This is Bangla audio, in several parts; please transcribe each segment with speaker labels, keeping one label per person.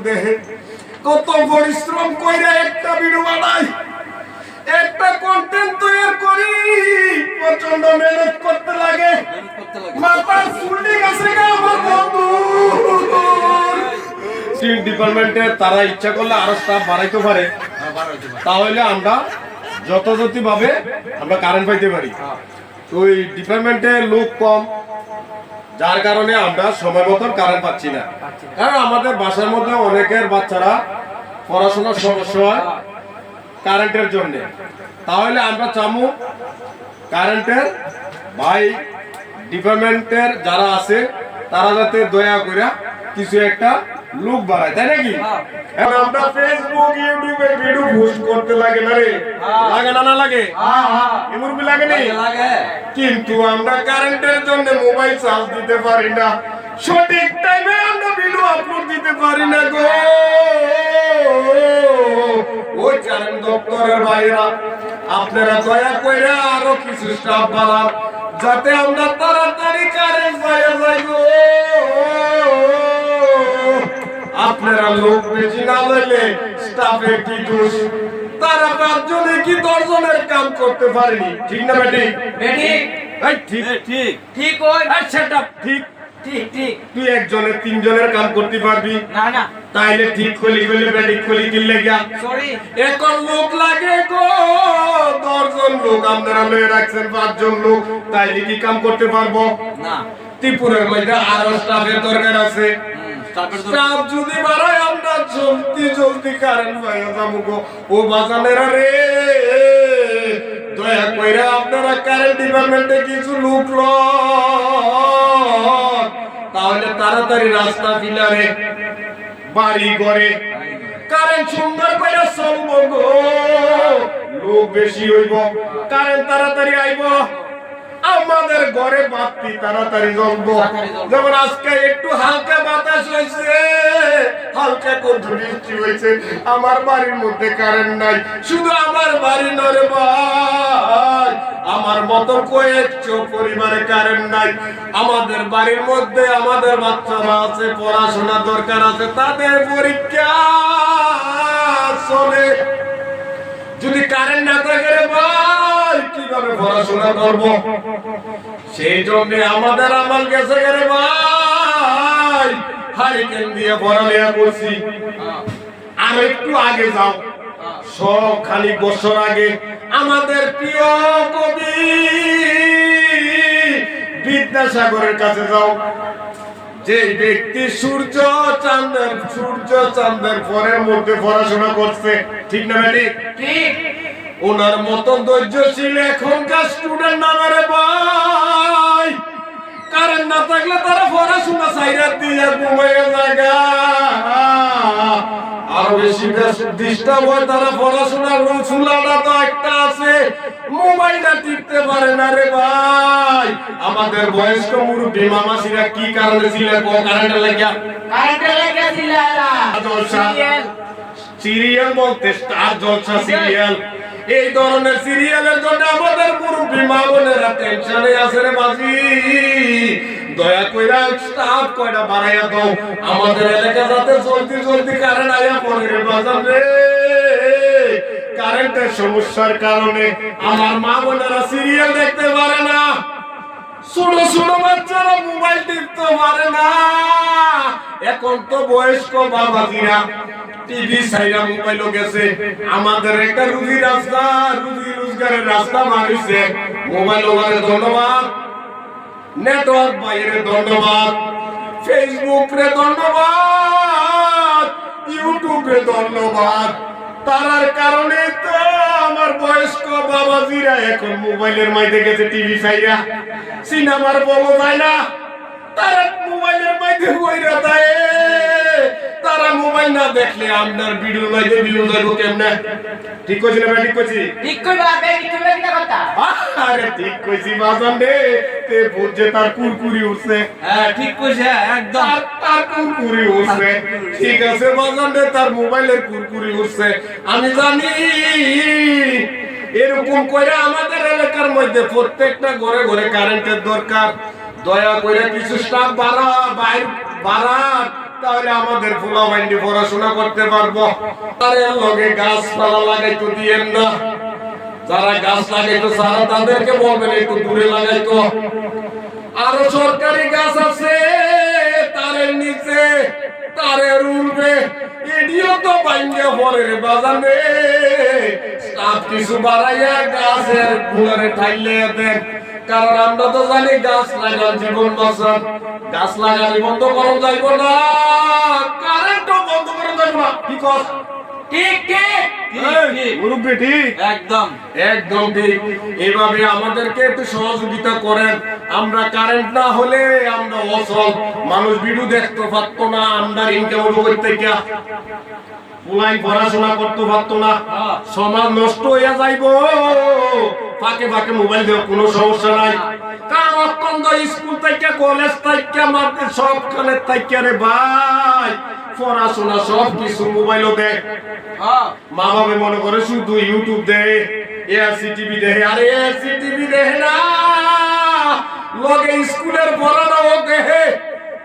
Speaker 1: দেখে কত পরিশ্রম কইরা একটা ভিডিও বানাই, একটা কন্টেন্ট তৈরি করি, প্রচন্ড মেহনত করতে লাগে, মাথার চুলটি গেছে গা আমার বন্ধু। স্টিল ডিপার্টমেন্টে তারা ইচ্ছা করলে আরো স্টাফ বাড়াইতে পারে, তাহলে আমরা যথাযথি ভাবে আমরা কারেন্ট পাইতে পারি। ওই ডিপার্টমেন্টে লোক কম, যার কারণে আমরা সময় মতন কারেন্ট পাচ্ছি না। কারণ আমাদের বাসার মধ্যে অনেকের বাচ্চারা পড়াশোনার সমস্যা হয় কারেন্টের জন্য। তাহলে আমরা চামু কারেন্টের ভাই ডিপার্টমেন্টের যারা আছে তারা যাতে দয়া করে কিছু একটা লোক বাড়ায়, তাই নাকি? আমরা ফেসবুক ইউটিউবে ভিডিও পোস্ট করতে লাগে না রে, লাগে না? না লাগে? এমন কি লাগে নি? কিন্তু আমরা কারেন্টের জন্য মোবাইল চার্জ দিতে পারি না, সঠিক টাইমে আমরা ভিডিও আপলোড দিতে পারি না গো। ওই কারেন্ট দপ্তরের ভাইরা আপনারা দয়া কইরা আরো কিছু স্টাফ বাড়ান, যাতে আমরা তাড়াতাড়ি কারেন্ট পাইয়া যাই গো। আপনারা লোক বেশি না হইলে স্টাফের কি দোষ? তারা 5 জনে কি 10 জনের কাম করতে পারেনি, ঠিক না বেটি? ঠিক ঠিক ঠিক ওই সেটা ঠিক ঠিক ঠিক। তুই একজনের 3 জনের কাম করতে পারবি না? না। তাইলে ঠিক কলি কলি বেটি কলি কিনলে গিয়া সরি এখন লোক লাগে গো। 10 জন লোক আপনারা লয়ে রাখছেন, 5 জন লোক, তাইলে কি কাম করতে পারবো না? ত্রিপুরার মধ্যে আরো স্টাফের দরকার আছে। স্টাফ যদি বাড়ায় আমরা জলদি জলদি কারেন্ট পাইয়া যাবো গো। ও বাজানেরা রে, দয়া কইরা আপনারা কারেন্ট ডিপার্টমেন্টে কিছু লোক লন, তাহলে তাড়াতাড়ি রাস্তা ফিলারে বাড়ি ঘরে কারেন্ট সুন্দর কইরা চলবো গো। লোক বেশি হইব, কারেন্ট তাড়াতাড়ি আইব, আমাদের ঘরে বাতি তাড়াতাড়ি জ্বলবো। যেমন আজকে একটু হালকা বাতাস হয়েছে, হালকা কোথাও বৃষ্টি হয়েছে, আমার বাড়ির মধ্যে কারেন্ট নাই। শুধু আমার বাড়ি নরে ভাই, আমার মতো কয়েকশো পরিবারে কারেন্ট নাই। আমাদের বাড়ির মধ্যে আমাদের বাচ্চারা আছে, পড়াশোনা দরকার আছে, তাদের পরীক্ষা চলে। যদি কারেন্ট না থাকে রে ভাই, কিভাবে পড়াশোনা করব? সেই জন্য আমাদের আমল গেছে রে ভাই, হারিকেন দিয়ে পড়ালেখা করছি। আর একটু আগে যাও, সব খালি বছর আগে আমাদের প্রিয় কবি বিদ্যাসাগরের কাছে যাও। যে ব্যক্তি সূর্য চাঁদের পরের মধ্যে পড়াশোনা করছে, ঠিক না বেটি? ঠিক। ওনার মতো ধৈর্যশীল এখনকার স্টুডেন্ট না রে ভাই। কারেন্ট না থাকলে তারা পড়াশোনা ছাইরা দিয়ে ঘুমাইয়া জায়গা আরো বেশি ডিস্টার্ব হয়। তারা পড়াশোনার রুচুলাটা তো একটা আছে, মোবাইলটা টিপতে পারে না রে ভাই। আমাদের বয়স্ক মুরব্বী মামাসিরা কি কারণে ছিল? কারেন্টের লাগিয়া ছিল সিরিয়াল বলতে স্টার জলসা সিরিয়াল। এই ধরনের সিরিয়ালের জন্য আমাদের মুরব্বী মা বোনেরা টেনশনে আছে রে বাজি। দয়া কইরা স্টাফ কয়টা বাড়াইয়া দাও, আমাদের এলাকা যাতে জলদি জলদি কারেন্ট আইয়া পড়ে রে বাজার রে। কারেন্টের সমস্যার কারণে আমার মা বোনেরা সিরিয়াল দেখতে পারে না, ছোট ছোট বাচ্চারা মোবাইল টিপতে পারে না। এখন তো বয়স্ক বাবাজিরা টিভি সাইরা মোবাইলও গেছে। আমাদের একটা রুজি রোজগারের রাস্তা বানিয়েছে মোবাইল। ওখানে ধন্যবাদ, নেটওয়ার্ক বাইরে ধন্যবাদ, ফেসবুক রে ধন্যবাদ, ইউটিউবে ধন্যবাদ। তার কারণে তো আমার বয়স্ক বাবাজিরা এখন মোবাইলের মাঝে গেছে, টিভি সাইরা সিনেমার বলো যায় না, তারা মোবাইলের মাঝে বইরা দেয়। তারা মোবাইল না দেখলে আপনার ভিডিও মাঝে ভিউ যাইবো কেমনে? ঠিক কইছি না? ঠিক কইছি? ঠিক কইবা বে, ঠিক কইবা কি কথা? আরে ঠিক কইছি বাজান রে, তে বুঝে তার কুরকুরি উঠছে। হ্যাঁ ঠিক কইছে, একদম তার কুরকুরি উঠছে। ঠিক আছে বাজান রে, তার মোবাইলের কুরকুরি উঠছে। আমি জানি এরকম কইরা আমাদের এলাকার মধ্যে প্রত্যেকটা ঘরে ঘরে কারেন্টের দরকার। দয়া করে কিছু স্টাফ বাড়া, তাহলে আমাদের ফুলাবাইন্ডি পড়াশোনা করতে পারবো। আরে লগে গাছপালা লাগাইতে দিয়েন না, যারা গাছ লাগাইতো সারা তাদেরকে বলবেন একটু দূরে লাগাইতো। আরো সরকারি গাছ আছে তারের নিচে, তারের উঠবে, এডিও তো বাইঙ্গে পরের বাজানে স্টাফ কিছু বাড়াইয়া গাছের ফুলের ঠাইলে দেন। কারণ আমরা তো জানি গাছ লাগান জীবন বাঁচান, গাছ লাগানি বন্ধ করা যাইব না, কারেন্টও বন্ধ করা যাইব না। কি কর? ঠিক ঠিক মুরব্বি, ঠিক
Speaker 2: একদম
Speaker 1: একদম ঠিক। এইভাবে আমাদেরকে একটু সহযোগিতা করেন। আমরা কারেন্ট না হলে আমরা অসল, মানুষ ভিডিও দেখতে পারতো না, আমরা ইনকাম করতে গিয়া পুলাই পড়াশোনা করতে পারতো না, সমাজ নষ্ট হইয়া যাইব। ফাঁকে ফাঁকে মোবাইল দেওয়া কোনো সমস্যা নাই, কারণ অত্যন্ত স্কুল থেকে কলেজ থেকে মাঠে সবখানে থেকে রে ভাই পড়াশোনা সব কিছু মোবাইলও দেখ। মা বাবা মনে করে শুধু ইউটিউব দেয়, এআরসি টিভি দেখে। আরে এআরসি টিভি দেখে না, লগে স্কুলের পড়াটাও দেখে।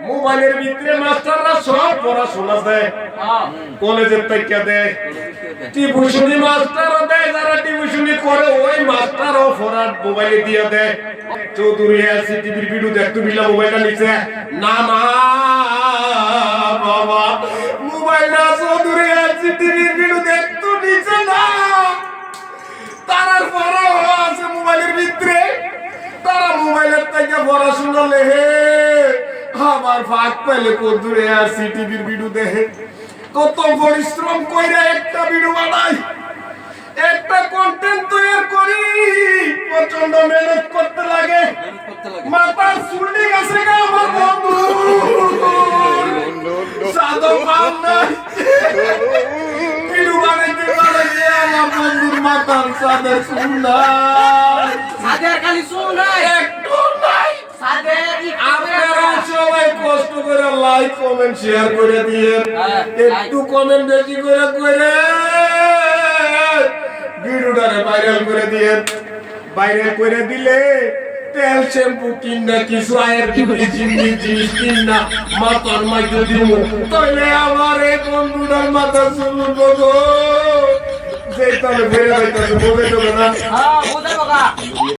Speaker 1: মোবাইলের ভিতরে মাস্টাররা সব পড়াশোনা দেয়, কলেজের থেকে দেয়, টিউশনি মাস্টারও দেয়। যারা টিউশনি করে ওই মাস্টারও পড়ার মোবাইলে দিয়ে দেয়। চৌধুরী এআরসি টিভির ভিডিও দেখতে বিলা মোবাইলটা নিচে না না বাবা, মোবাইল না, চৌধুরী এআরসি টিভির ভিডিও দেখতে নিচে না, তারার পড়া আছে মোবাইলের ভিতরে। তারা মোবাইলের থেকে পড়াশোনা লেহে, আবার ফাঁক পেলে চৌধুরী এআরসি টিভির ভিডিও দেখে। কত পরিশ্রম কইরা একটা ভিডিও বানাই, একটা কন্টেন্ট তৈরি করি, প্রচন্ড মেহনত করতে লাগে, মাথার চুলটি গেছে গা আমার বন্ধু, সাদম পান নাই ভিডিও বানাইতে বানাইতে আমার বন্ধুর মাথার সাদের চুল নাই,
Speaker 2: সাদের খালি চুল নাই,
Speaker 1: একটু নাই।
Speaker 2: সাদের
Speaker 1: আপনারা সবাই কষ্ট করে লাইক কমেন্ট শেয়ার করে দিয়ে, একটু কমেন্ট বেশি করে ভিডিওটারে ভাইরাল করে দিয়ে। ভাইরাল করে দিলে তেল শ্যাম্পু কিনা কিছু আয়ের জিনিস কিনা মাথার মাইকে দিব, তাহলে আমার এই বন্ধুটার মাথা চুলবো গো, যে তাহলে বেড়ে যাইতেছে বোঝে না।
Speaker 2: হ্যাঁ বোঝাবো।